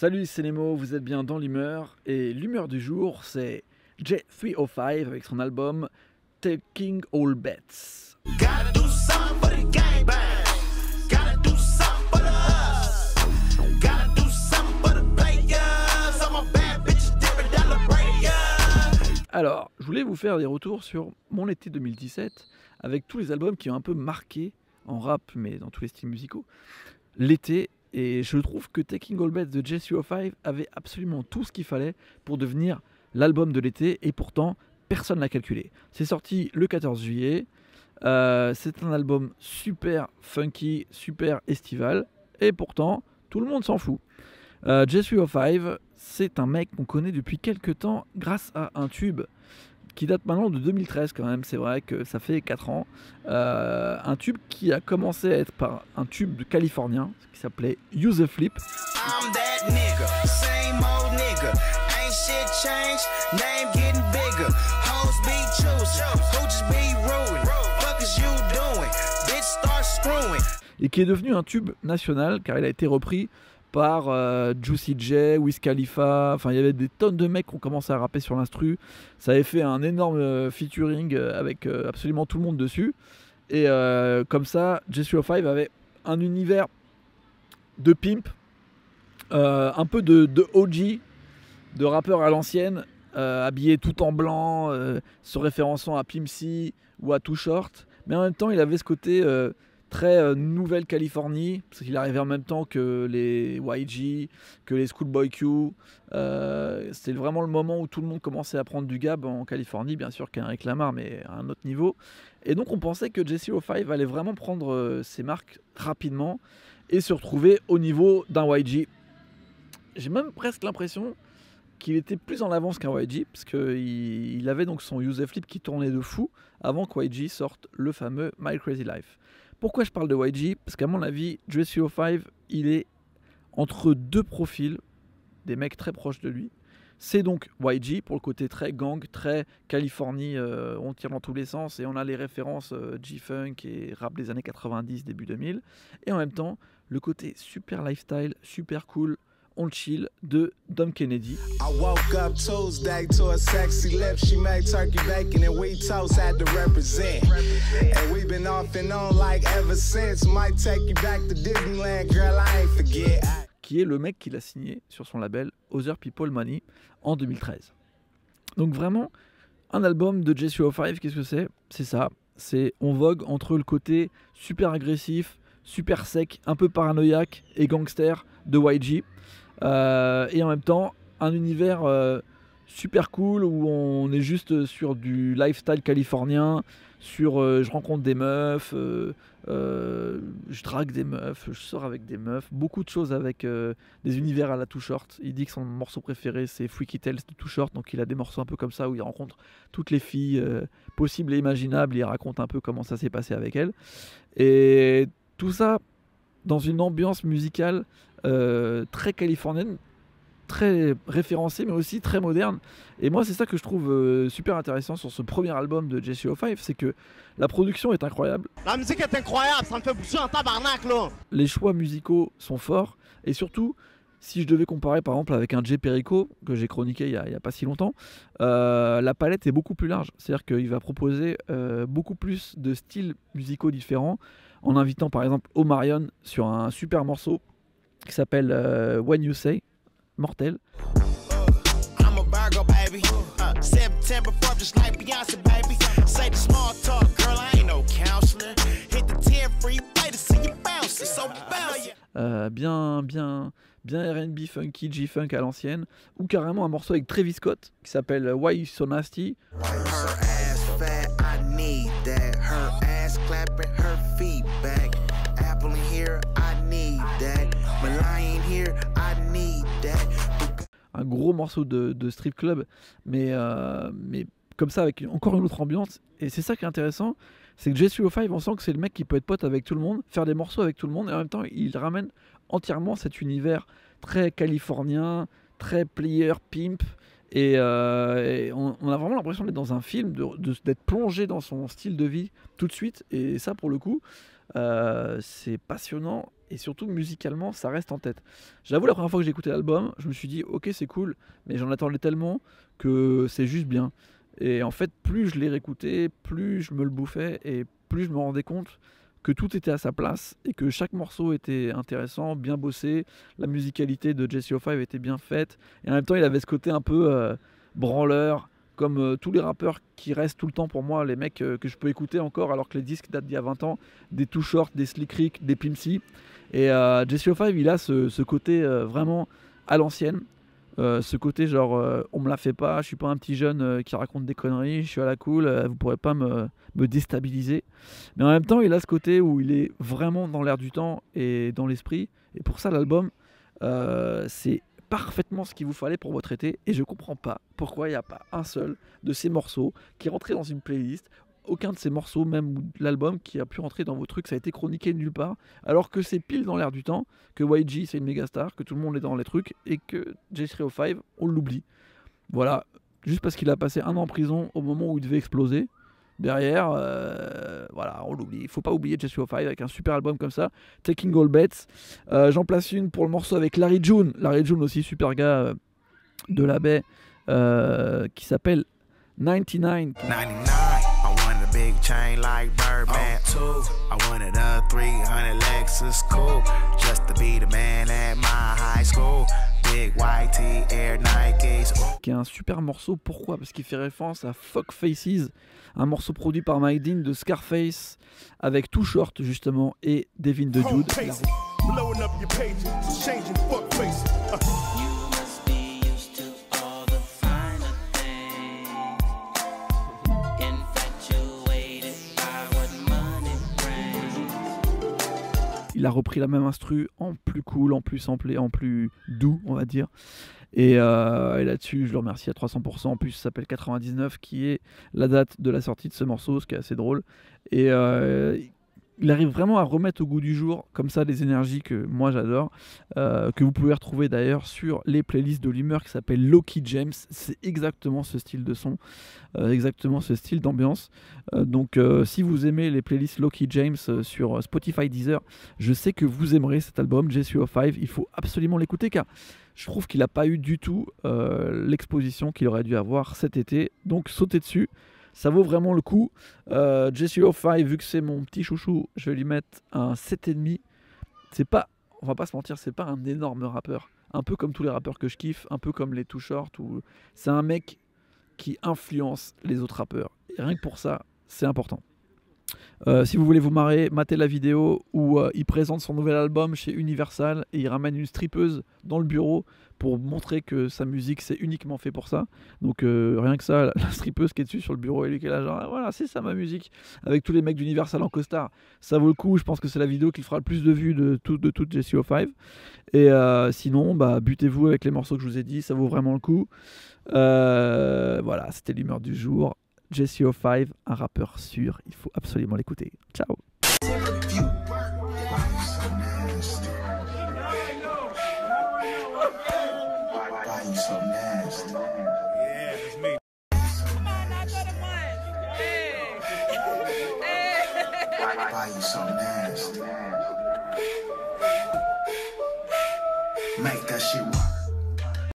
Salut, c'est Nemo, vous êtes bien dans l'humeur. Et l'humeur du jour, c'est J305 avec son album Taking All Bets. Gotta do something for the gang bang. Gotta do something for the us. Gotta do something for the players. I'm a bad bitch, different than the players. Alors, je voulais vous faire des retours sur mon été 2017 avec tous les albums qui ont un peu marqué en rap, mais dans tous les styles musicaux, l'été. Et je trouve que Taking All Bets de J305 avait absolument tout ce qu'il fallait pour devenir l'album de l'été, et pourtant personne ne l'a calculé. C'est sorti le 14 juillet, c'est un album super funky, super estival, et pourtant tout le monde s'en fout. J305, c'est un mec qu'on connaît depuis quelques temps grâce à un tube qui date maintenant de 2013 quand même, c'est vrai que ça fait 4 ans. Un tube qui a commencé à être par un tube de californien qui s'appelait Use the Flip. I'm that nigga, same old nigga. Ain't shit changed, name getting bigger. Hoes be choosing, hooches be ruined. Fuck is you doing? Bitch start screwing. Et qui est devenu un tube national car il a été repris par Juicy J, Wiz Khalifa, enfin il y avait des tonnes de mecs qui ont commencé à rapper sur l'instru. Ça avait fait un énorme featuring avec absolument tout le monde dessus. Et comme ça, J305 avait un univers de pimp, un peu de OG, de rappeur à l'ancienne, habillé tout en blanc, se référençant à Pimp C ou à Too Short. Mais en même temps, il avait ce côté très Nouvelle-Californie, parce qu'il arrivait en même temps que les YG, que les Schoolboy Q. C'était vraiment le moment où tout le monde commençait à prendre du gab en Californie, bien sûr qu'Henrik Lamar, mais à un autre niveau. Et donc on pensait que J305 allait vraiment prendre ses marques rapidement et se retrouver au niveau d'un YG. J'ai même presque l'impression qu'il était plus en avance qu'un YG, parce qu'il avait donc son Use the Flip qui tournait de fou avant que YG sorte le fameux My Crazy Life. Pourquoi je parle de YG? Parce qu'à mon avis, J305, il est entre deux profils, des mecs très proches de lui. C'est donc YG pour le côté très gang, très Californie, on tire dans tous les sens et on a les références G-Funk et rap des années 90, début 2000. Et en même temps, le côté super lifestyle, super cool, on chill de Dom Kennedy. I woke up Tuesday to a sexy lip. She made turkey bacon and we toast had to represent. And we've been off and on like ever since. Might take you back to Disneyland, girl, I ain't forget. Qui est le mec qui l'a signé sur son label Other People Money en 2013. Donc vraiment, un album de J305, qu'est-ce que c'est? C'est ça, c'est on vogue entre le côté super agressif, super sec, un peu paranoïaque et gangster de YG, et en même temps un univers super cool où on est juste sur du lifestyle californien, sur je rencontre des meufs, je drague des meufs, je sors avec des meufs, beaucoup de choses avec des univers à la Too Short. Il dit que son morceau préféré c'est Freaky Tales de Too Short, donc il a des morceaux un peu comme ça où il rencontre toutes les filles possibles et imaginables, il raconte un peu comment ça s'est passé avec elles. Et tout ça dans une ambiance musicale très californienne, très référencée mais aussi très moderne. Et moi c'est ça que je trouve super intéressant sur ce premier album de J305, c'est que la production est incroyable. La musique est incroyable, ça me fait bouger en tabarnak là. Les choix musicaux sont forts et surtout si je devais comparer par exemple avec un Jay Perico que j'ai chroniqué il y a pas si longtemps, la palette est beaucoup plus large, c'est-à-dire qu'il va proposer beaucoup plus de styles musicaux différents en invitant par exemple Omarion sur un super morceau qui s'appelle When You Say, mortel. I'm a Virgo, baby. September 4th, just like Beyonce, baby. Say the small talk, girl, I ain't no counselor. Hit the 10 free way to see you bounce. So bounce. Bien R&B funky, G-Funk à l'ancienne, ou carrément un morceau avec Travis Scott qui s'appelle Why You So Nasty. Her ass fat, I need that. Her ass clapping, her feet back. Apple in here, I need that. Lion here, I need that. Un gros morceau de strip club, mais comme ça avec encore une autre ambiance. Et c'est ça qui est intéressant, c'est que J305, on sent que c'est le mec qui peut être pote avec tout le monde, faire des morceaux avec tout le monde, et en même temps il ramène entièrement cet univers très californien, très player, pimp, Et on a vraiment l'impression d'être dans un film, d'être plongé dans son style de vie tout de suite. Et ça, pour le coup, c'est passionnant. Et surtout, musicalement, ça reste en tête. J'avoue, la première fois que j'ai écouté l'album, je me suis dit, ok, c'est cool, mais j'en attendais tellement que c'est juste bien. Et en fait, plus je l'ai réécouté, plus je me le bouffais, et plus je me rendais compte que tout était à sa place, et que chaque morceau était intéressant, bien bossé, la musicalité de Jesse O5 était bien faite, et en même temps, il avait ce côté un peu branleur, comme tous les rappeurs qui restent tout le temps pour moi, les mecs que je peux écouter encore alors que les disques datent d'il y a 20 ans, des Too Short, des Slick Rick, des Pimp C. Et Jesse O5, il a ce côté vraiment à l'ancienne, ce côté genre on me la fait pas, je suis pas un petit jeune qui raconte des conneries, je suis à la cool, vous pourrez pas me déstabiliser. Mais en même temps, il a ce côté où il est vraiment dans l'air du temps et dans l'esprit. Et pour ça, l'album, c'est parfaitement ce qu'il vous fallait pour votre été, et je comprends pas pourquoi il n'y a pas un seul de ces morceaux qui est rentré dans une playlist, aucun de ces morceaux, même l'album, qui a pu rentrer dans vos trucs, ça a été chroniqué nulle part, alors que c'est pile dans l'air du temps, que YG c'est une méga star, que tout le monde est dans les trucs, et que Jesse O5, on l'oublie. Voilà, juste parce qu'il a passé 1 an en prison au moment où il devait exploser. Derrière, voilà, on l'oublie. Il faut pas oublier Jesse O5 avec un super album comme ça, Taking All Bets. J'en place une pour le morceau avec Larry June. Larry June aussi, super gars de la baie, qui s'appelle 99. 99, I wanted a big chain like Birdman. I wanted a 300 Lexus coupe just to be the man at my high school. Big white tee, Air Nikes. Qui est un super morceau. Pourquoi? Parce qu'il fait référence à Fuck Faces, un morceau produit par Mike Dean de Scarface avec Too Short justement et Devin the Dude. Blowing up your pages, changing fuck faces. Il a repris la même instru en plus cool, en plus samplé, en plus doux, on va dire. Et là-dessus, je le remercie à 300%. En plus, ça s'appelle 99, qui est la date de la sortie de ce morceau, ce qui est assez drôle. Et il arrive vraiment à remettre au goût du jour, comme ça, des énergies que moi j'adore, que vous pouvez retrouver d'ailleurs sur les playlists de l'humeur qui s'appelle Loki James. C'est exactement ce style de son, exactement ce style d'ambiance. Donc si vous aimez les playlists Loki James sur Spotify, Deezer, je sais que vous aimerez cet album Jesse O5. Il faut absolument l'écouter car je trouve qu'il n'a pas eu du tout l'exposition qu'il aurait dû avoir cet été. Donc sautez dessus. Ça vaut vraiment le coup. Jesse O5, vu que c'est mon petit chouchou, je vais lui mettre un 7,5. C'est pas, on va pas se mentir, c'est pas un énorme rappeur. Un peu comme tous les rappeurs que je kiffe, un peu comme les Too Short. C'est un mec qui influence les autres rappeurs. Et rien que pour ça, c'est important. Si vous voulez vous marrer, matez la vidéo où il présente son nouvel album chez Universal et il ramène une strippeuse dans le bureau pour montrer que sa musique c'est uniquement fait pour ça. Donc rien que ça, la strippeuse qui est dessus sur le bureau et lui qui est là genre voilà, c'est ça ma musique, avec tous les mecs d'Universal en costard, ça vaut le coup. Je pense que c'est la vidéo qui fera le plus de vues de toute Jesse O5. Et sinon bah butez-vous avec les morceaux que je vous ai dit, ça vaut vraiment le coup. Voilà, c'était l'humeur du jour. Jesse O5, un rappeur sûr, il faut absolument l'écouter. Ciao. Make that shit